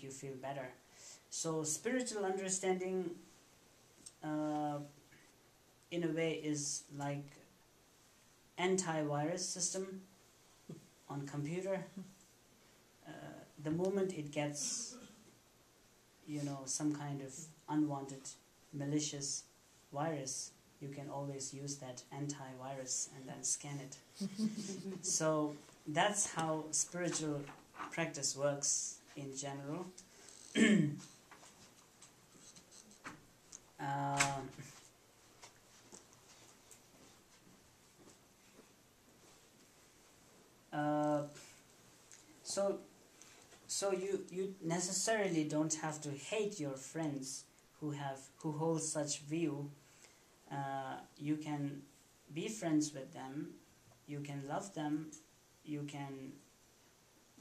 you feel better. So spiritual understanding in a way is like antivirus system on computer. The moment it gets, you know, some kind of unwanted malicious virus, you can always use that antivirus and then scan it. So that's how spiritual practice works in general. So you necessarily don't have to hate your friends who hold such view. You can be friends with them, you can love them, you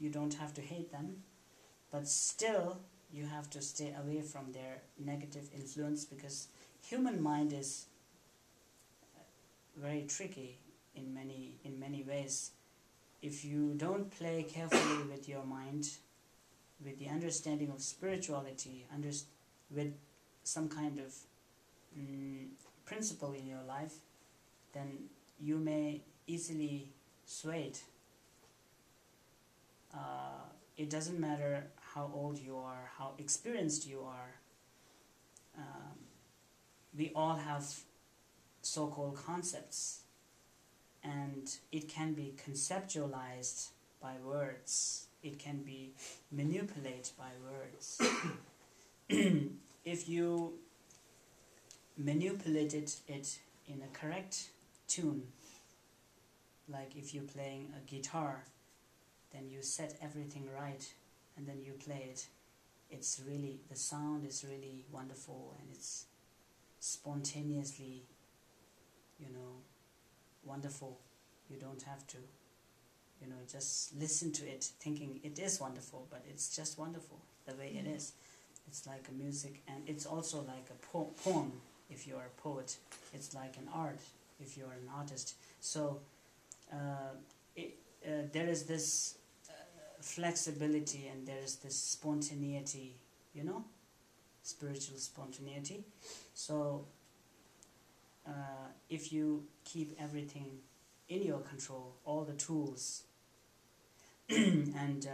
don't have to hate them, but still you have to stay away from their negative influence, because human mind is very tricky in many ways. If you don't play carefully with your mind, with the understanding of spirituality, with some kind of principle in your life, then you may easily sway it. It doesn't matter how old you are, how experienced you are. We all have so-called concepts, and it can be conceptualized by words. It can be manipulated by words. If you manipulated it in a correct tune, like if you're playing a guitar, then you set everything right and then you play it. It's really, the sound is really wonderful, and it's spontaneously, you know, wonderful. You don't have to, you know, just listen to it thinking it is wonderful, but it's just wonderful the way it is. It's like a music, and it's also like a poem if you're a poet. It's like an art if you're an artist. So there is this flexibility, and there is this spontaneity, you know, spiritual spontaneity. So if you keep everything in your control, all the tools, and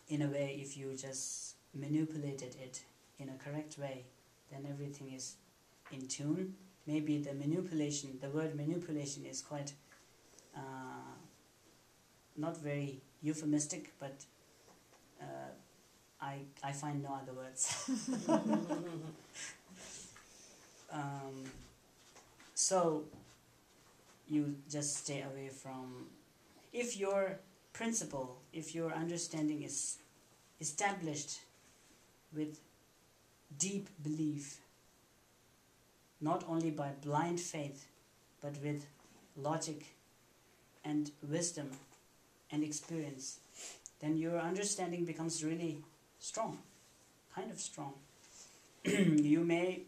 in a way, if you just manipulated it in a correct way, then everything is in tune. Maybe the manipulation, the word manipulation is quite not very euphemistic, but I find no other words. So you just stay away from, if your principle, if your understanding is established with deep belief, not only by blind faith, but with logic and wisdom and experience, then your understanding becomes really strong, kind of strong. You may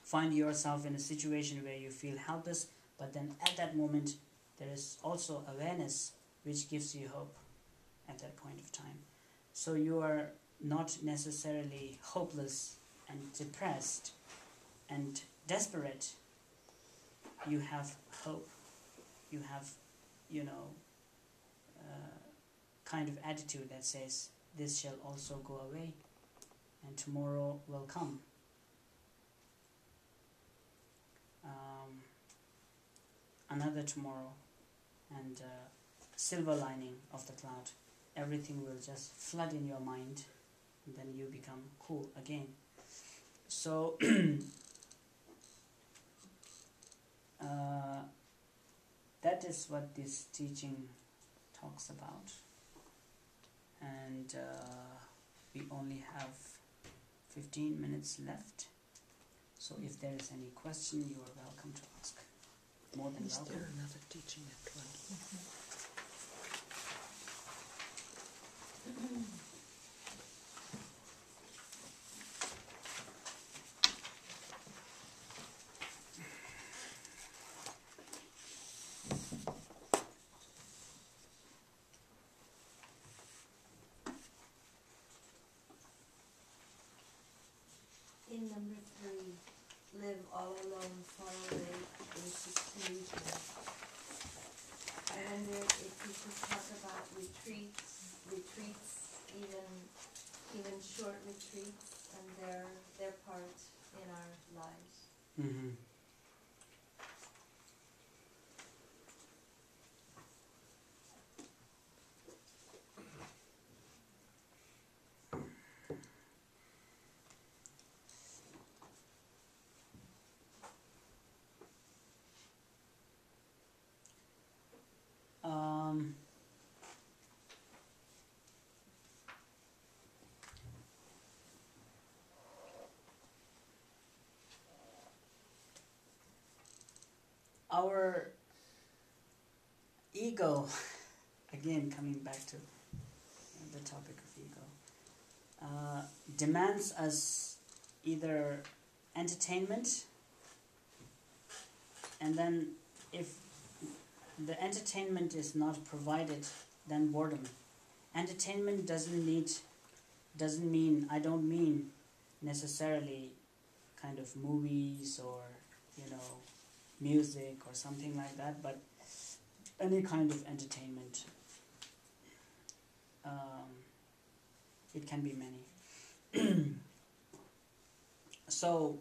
find yourself in a situation where you feel helpless, but then at that moment there is also awareness which gives you hope at that point of time. So you are not necessarily hopeless and depressed and desperate. You have hope. You have, you know, kind of attitude that says, this shall also go away and tomorrow will come. Another tomorrow, and silver lining of the cloud. Everything will just flood in your mind, and then you become cool again. So that is what this teaching talks about. And we only have 15 minutes left. So if there is any question, you are welcome to ask. More than welcome. Is there another teaching at 12? short retreats and their part in our lives. Mm-hmm. Our ego, again coming back to the topic of ego, demands us either entertainment, and then if the entertainment is not provided, then boredom. Entertainment doesn't mean, I don't mean necessarily kind of movies or music or something like that, but any kind of entertainment. It can be many. So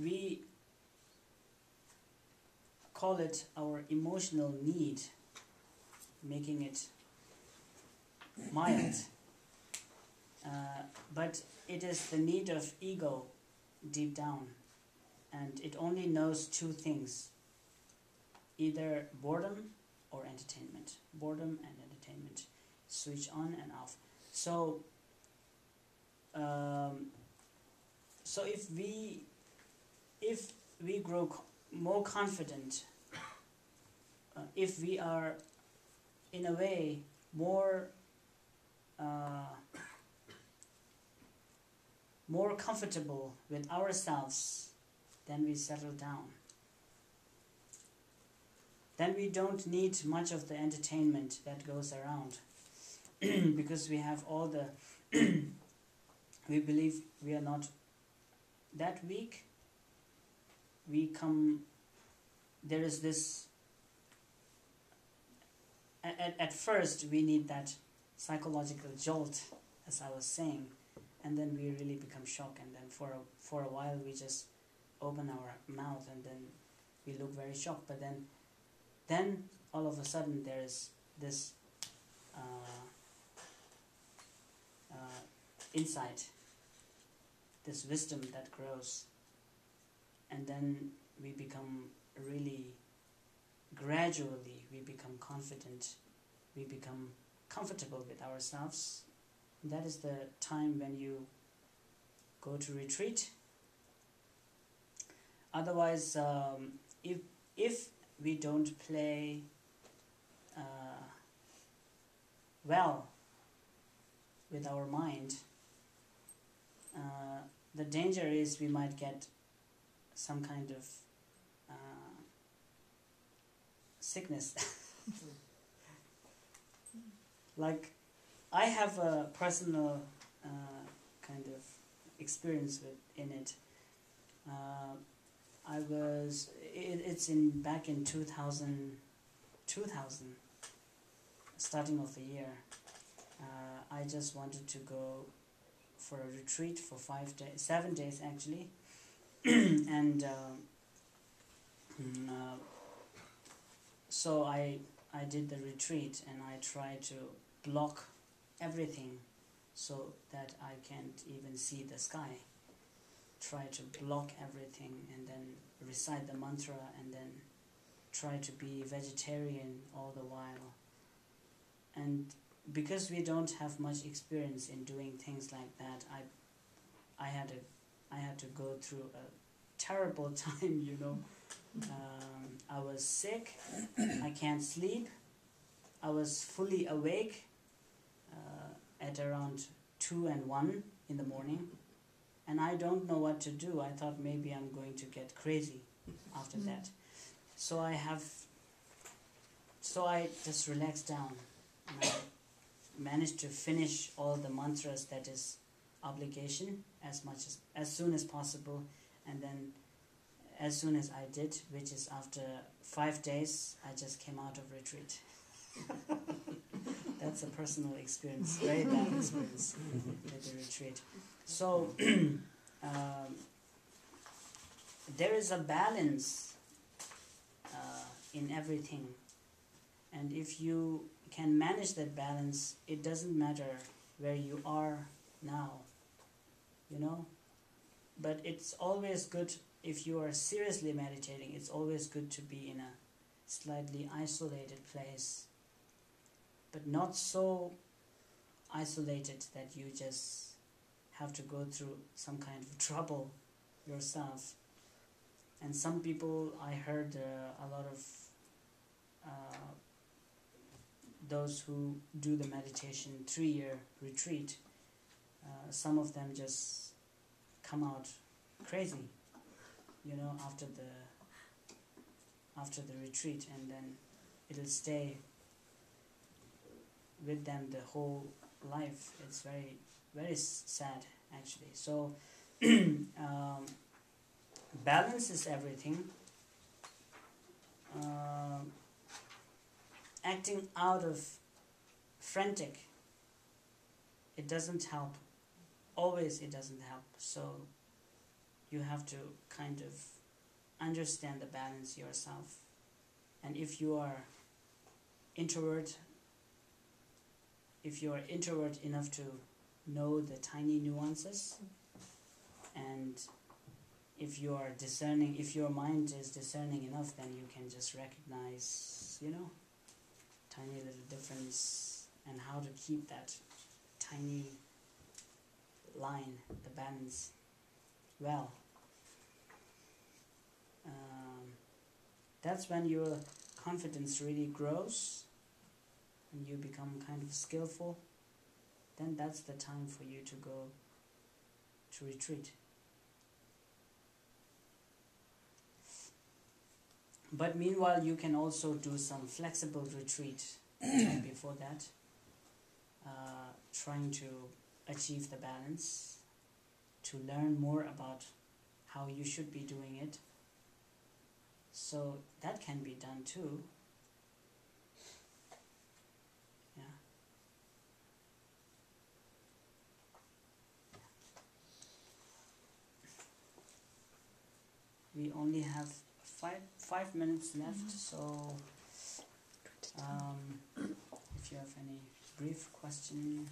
we call it our emotional need, making it mild. But it is the need of ego deep down, and it only knows two things: either boredom or entertainment. Boredom and entertainment, switch on and off. So so if we grow more confident, if we are in a way more comfortable with ourselves, then we settle down. Then we don't need much of the entertainment that goes around because we have all the we believe we are not that weak. There is this, at first we need that psychological jolt, as I was saying, and then we really become shocked, and then for a while we just open our mouth and then we look very shocked, but then all of a sudden there is this insight, this wisdom that grows, and then we become really, gradually we become confident, we become comfortable with ourselves. And that is the time when you go to retreat. Otherwise, if we don't play well with our mind, the danger is we might get some kind of sickness. Like, I have a personal kind of experience in it. It's back in 2000, starting of the year. I just wanted to go for a retreat for 7 days actually, and so I did the retreat, and I tried to block everything so that I can't even see the sky. Try to block everything and then recite the mantra and then try to be vegetarian all the while. And because we don't have much experience in doing things like that, I had to go through a terrible time, I was sick, I can't sleep, I was fully awake at around 2 and 1 in the morning, and I don't know what to do. I thought maybe I'm going to get crazy after that. So I just relaxed down, and I managed to finish all the mantras, that is obligation, as soon as possible, and then as soon as I did, which is after 5 days, I just came out of retreat. That's a personal experience, very bad experience at the retreat. So there is a balance in everything, and if you can manage that balance, it doesn't matter where you are now, you know. But it's always good, if you are seriously meditating, it's always good to be in a slightly isolated place, but not so isolated that you just have to go through some kind of trouble yourself. And some people, I heard a lot of those who do the meditation 3-year retreat, some of them just come out crazy, you know, after the retreat, and then it'll stay with them the whole life. It's very, very sad actually. So balance is everything. Acting out of frantic, it doesn't help. Always it doesn't help. So you have to kind of understand the balance yourself. And if you are introvert enough to know the tiny nuances, and if you are discerning, if your mind is discerning enough, then you can just recognize, you know, tiny little difference, and how to keep that tiny line, the balance, well. That's when your confidence really grows and you become kind of skillful. Then that's the time for you to go to retreat. But meanwhile, you can also do some flexible retreat before that, trying to achieve the balance, to learn more about how you should be doing it. So that can be done too. Yeah. We only have five minutes left, so if you have any brief question.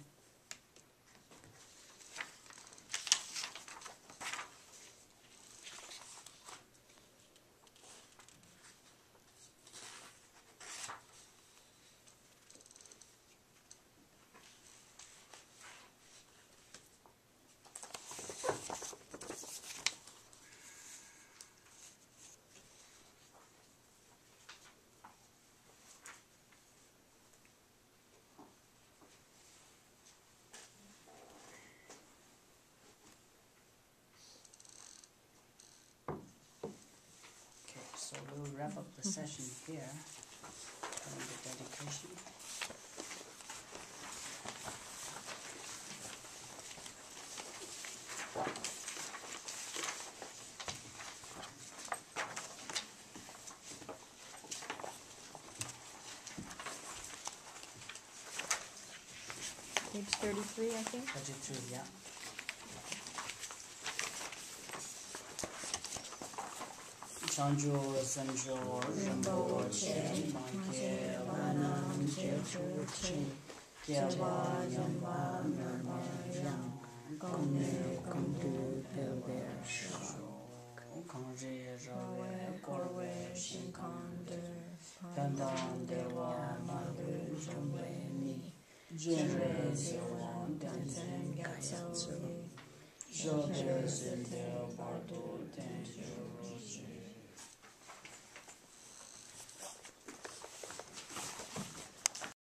So we'll wrap up the session here during the dedication. Page 33, I think. 33, yeah. Sanjo, Sanjo, Rinpoche, Manke, Vanam, Jechu, Chin, Gyaba, Yamba, Nama, Yang, Kone, Kundu, Pelbe, Shao, Kanje, Rawe, Korwe, Shinkande, Pandan, Dewa, Malu, Jumbe, Ni, Jinre, Zirwan, Danzen, Gatsu, Jobe, Zilde, Bardo, Tenjo,